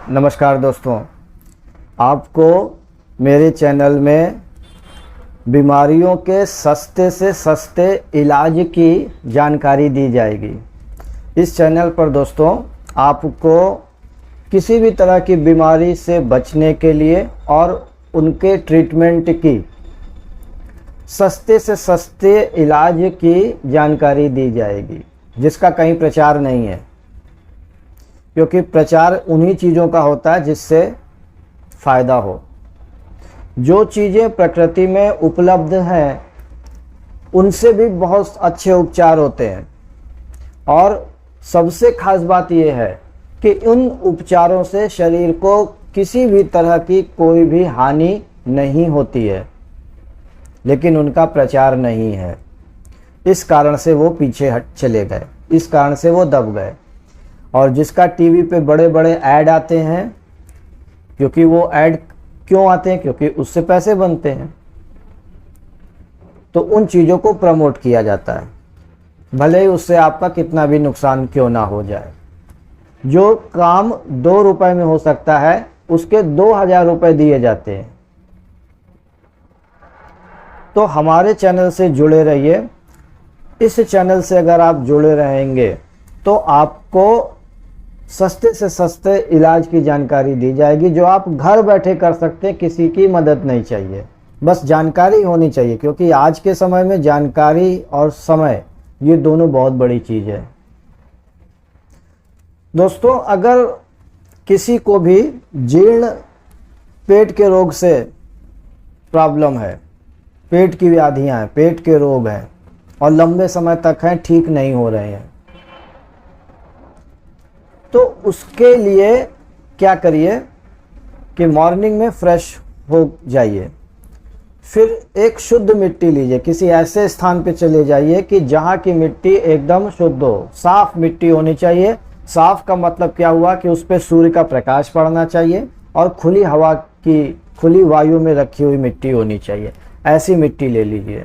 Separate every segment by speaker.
Speaker 1: नमस्कार दोस्तों, आपको मेरे चैनल में बीमारियों के सस्ते से सस्ते इलाज की जानकारी दी जाएगी। इस चैनल पर दोस्तों आपको किसी भी तरह की बीमारी से बचने के लिए और उनके ट्रीटमेंट की सस्ते से सस्ते इलाज की जानकारी दी जाएगी, जिसका कहीं प्रचार नहीं है, क्योंकि प्रचार उन्हीं चीज़ों का होता है जिससे फ़ायदा हो। जो चीज़ें प्रकृति में उपलब्ध हैं उनसे भी बहुत अच्छे उपचार होते हैं, और सबसे खास बात यह है कि उन उपचारों से शरीर को किसी भी तरह की कोई भी हानि नहीं होती है, लेकिन उनका प्रचार नहीं है। इस कारण से वो पीछे हट चले गए, इस कारण से वो दब गए। और जिसका टीवी पे बड़े बड़े ऐड आते हैं, क्योंकि वो ऐड क्यों आते हैं? क्योंकि उससे पैसे बनते हैं, तो उन चीज़ों को प्रमोट किया जाता है, भले ही उससे आपका कितना भी नुकसान क्यों ना हो जाए। जो काम 2 रुपए में हो सकता है उसके 2000 रुपए दिए जाते हैं। तो हमारे चैनल से जुड़े रहिए। इस चैनल से अगर आप जुड़े रहेंगे तो आपको सस्ते से सस्ते इलाज की जानकारी दी जाएगी, जो आप घर बैठे कर सकते हैं। किसी की मदद नहीं चाहिए, बस जानकारी होनी चाहिए, क्योंकि आज के समय में जानकारी और समय ये दोनों बहुत बड़ी चीज़ है। दोस्तों, अगर किसी को भी जीर्ण पेट के रोग से प्रॉब्लम है, पेट की व्याधियां हैं, पेट के रोग हैं और लंबे समय तक हैं, ठीक नहीं हो रहे हैं, तो उसके लिए क्या करिए कि मॉर्निंग में फ्रेश हो जाइए, फिर एक शुद्ध मिट्टी लीजिए, किसी ऐसे स्थान पे चले जाइए कि जहाँ की मिट्टी एकदम शुद्ध हो, साफ मिट्टी होनी चाहिए। साफ का मतलब क्या हुआ कि उस पर सूर्य का प्रकाश पड़ना चाहिए और खुली हवा की, खुली वायु में रखी हुई मिट्टी होनी चाहिए। ऐसी मिट्टी ले लीजिए,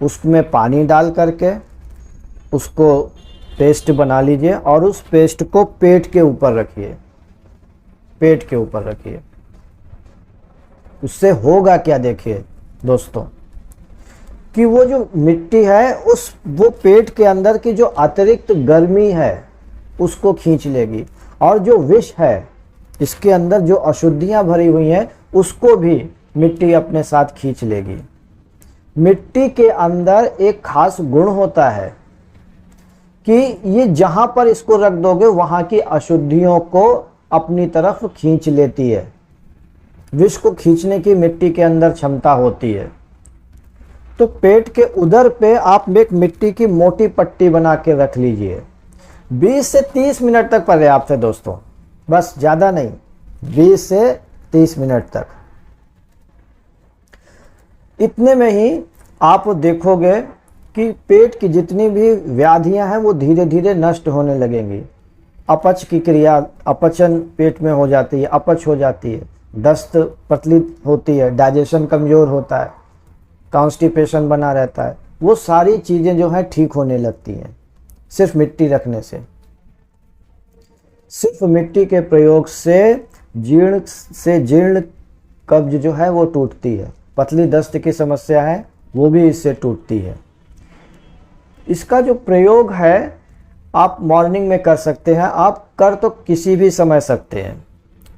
Speaker 1: उसमें पानी डाल करके उसको पेस्ट बना लीजिए और उस पेस्ट को पेट के ऊपर रखिए, पेट के ऊपर रखिए। उससे होगा क्या, देखिए दोस्तों, कि वो जो मिट्टी है वो पेट के अंदर की जो अतिरिक्त गर्मी है उसको खींच लेगी, और जो विष है, इसके अंदर जो अशुद्धियां भरी हुई हैं, उसको भी मिट्टी अपने साथ खींच लेगी। मिट्टी के अंदर एक खास गुण होता है कि ये जहां पर इसको रख दोगे वहां की अशुद्धियों को अपनी तरफ खींच लेती है। विष को खींचने की मिट्टी के अंदर क्षमता होती है। तो पेट के उदर पे आप एक मिट्टी की मोटी पट्टी बना के रख लीजिए। 20 से 30 मिनट तक पर्याप्त है दोस्तों, बस ज़्यादा नहीं, 20 से 30 मिनट तक। इतने में ही आप देखोगे कि पेट की जितनी भी व्याधियां हैं वो धीरे धीरे नष्ट होने लगेंगी। अपच की क्रिया, अपचन पेट में हो जाती है, अपच हो जाती है, दस्त पतली होती है, डाइजेशन कमज़ोर होता है, कॉन्स्टिपेशन बना रहता है, वो सारी चीज़ें जो हैं ठीक होने लगती हैं सिर्फ मिट्टी रखने से। सिर्फ मिट्टी के प्रयोग से जीर्ण कब्ज जो है वो टूटती है, पतली दस्त की समस्या है वो भी इससे टूटती है। इसका जो प्रयोग है आप मॉर्निंग में कर सकते हैं, आप कर तो किसी भी समय सकते हैं,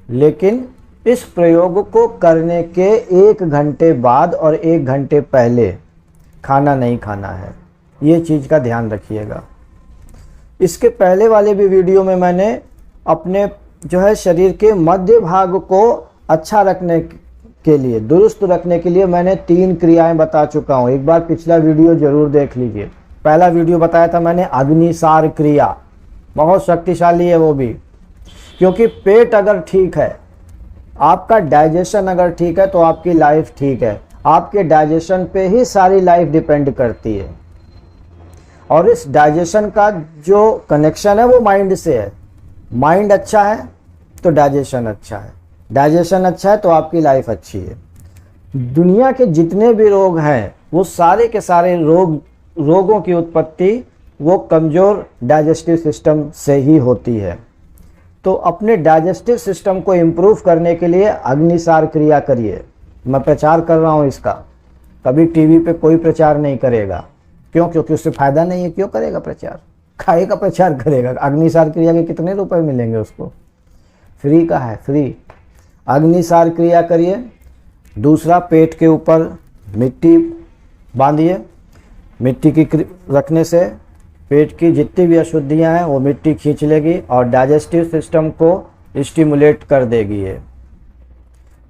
Speaker 1: लेकिन इस प्रयोग को करने के 1 घंटे बाद और 1 घंटे पहले खाना नहीं खाना है, ये चीज़ का ध्यान रखिएगा। इसके पहले वाले भी वीडियो में मैंने अपने जो है शरीर के मध्य भाग को अच्छा रखने के लिए, दुरुस्त रखने के लिए मैंने 3 क्रियाएं बता चुका हूँ। एक बार पिछला वीडियो जरूर देख लीजिए। पहला वीडियो बताया था मैंने अग्निसार क्रिया, बहुत शक्तिशाली है वो भी, क्योंकि पेट अगर ठीक है, आपका डाइजेशन अगर ठीक है, तो आपकी लाइफ ठीक है। आपके डाइजेशन पे ही सारी लाइफ डिपेंड करती है, और इस डाइजेशन का जो कनेक्शन है वो माइंड से है। माइंड अच्छा है तो डाइजेशन अच्छा है, डाइजेशन अच्छा है तो आपकी लाइफ अच्छी है। दुनिया के जितने भी रोग हैं वो सारे के सारे रोगों की उत्पत्ति वो कमज़ोर डाइजेस्टिव सिस्टम से ही होती है। तो अपने डाइजेस्टिव सिस्टम को इम्प्रूव करने के लिए अग्निसार क्रिया करिए। मैं प्रचार कर रहा हूँ इसका, कभी टीवी पे कोई प्रचार नहीं करेगा। क्यों? क्योंकि उससे फ़ायदा नहीं है। क्यों करेगा प्रचार? खाए का प्रचार करेगा। अग्निसार क्रिया के कितने रुपए मिलेंगे उसको? फ्री का है, फ्री। अग्निसार क्रिया करिए। दूसरा, पेट के ऊपर मिट्टी बांधिए। मिट्टी की रखने से पेट की जितनी भी अशुद्धियां हैं वो मिट्टी खींच लेगी और डाइजेस्टिव सिस्टम को स्टिमुलेट कर देगी ये।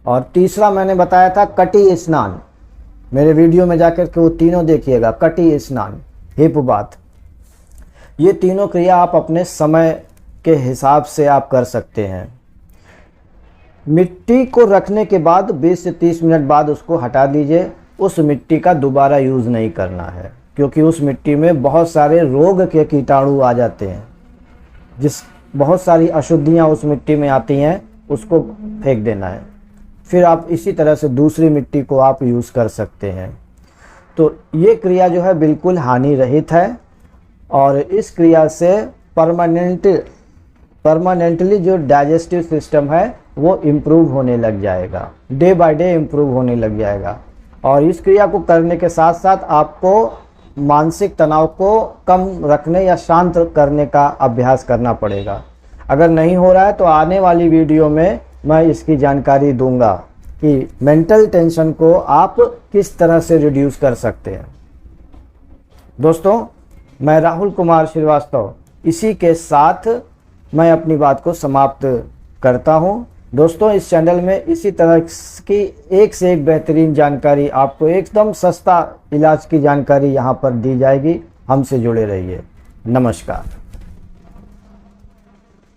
Speaker 1: और तीसरा मैंने बताया था कटी स्नान। मेरे वीडियो में जाकर के वो तीनों देखिएगा। कटी स्नान, हिप बाथ, ये तीनों क्रिया आप अपने समय के हिसाब से आप कर सकते हैं। मिट्टी को रखने के बाद 20 से 30 मिनट बाद उसको हटा दीजिए। उस मिट्टी का दोबारा यूज़ नहीं करना है, क्योंकि उस मिट्टी में बहुत सारे रोग के कीटाणु आ जाते हैं। बहुत सारी अशुद्धियाँ उस मिट्टी में आती हैं, उसको फेंक देना है। फिर आप इसी तरह से दूसरी मिट्टी को आप यूज़ कर सकते हैं। तो ये क्रिया जो है बिल्कुल हानि रहित है और इस क्रिया से परमानेंटली जो डाइजेस्टिव सिस्टम है वो इम्प्रूव होने लग जाएगा, डे बाय डे इम्प्रूव होने लग जाएगा। और इस क्रिया को करने के साथ साथ आपको मानसिक तनाव को कम रखने या शांत करने का अभ्यास करना पड़ेगा। अगर नहीं हो रहा है तो आने वाली वीडियो में मैं इसकी जानकारी दूंगा कि मेंटल टेंशन को आप किस तरह से रिड्यूस कर सकते हैं। दोस्तों, मैं राहुल कुमार श्रीवास्तव, इसी के साथ मैं अपनी बात को समाप्त करता हूं। दोस्तों, इस चैनल में इसी तरह की एक से एक बेहतरीन जानकारी, आपको एकदम सस्ता इलाज की जानकारी यहाँ पर दी जाएगी। हमसे जुड़े रहिए। नमस्कार।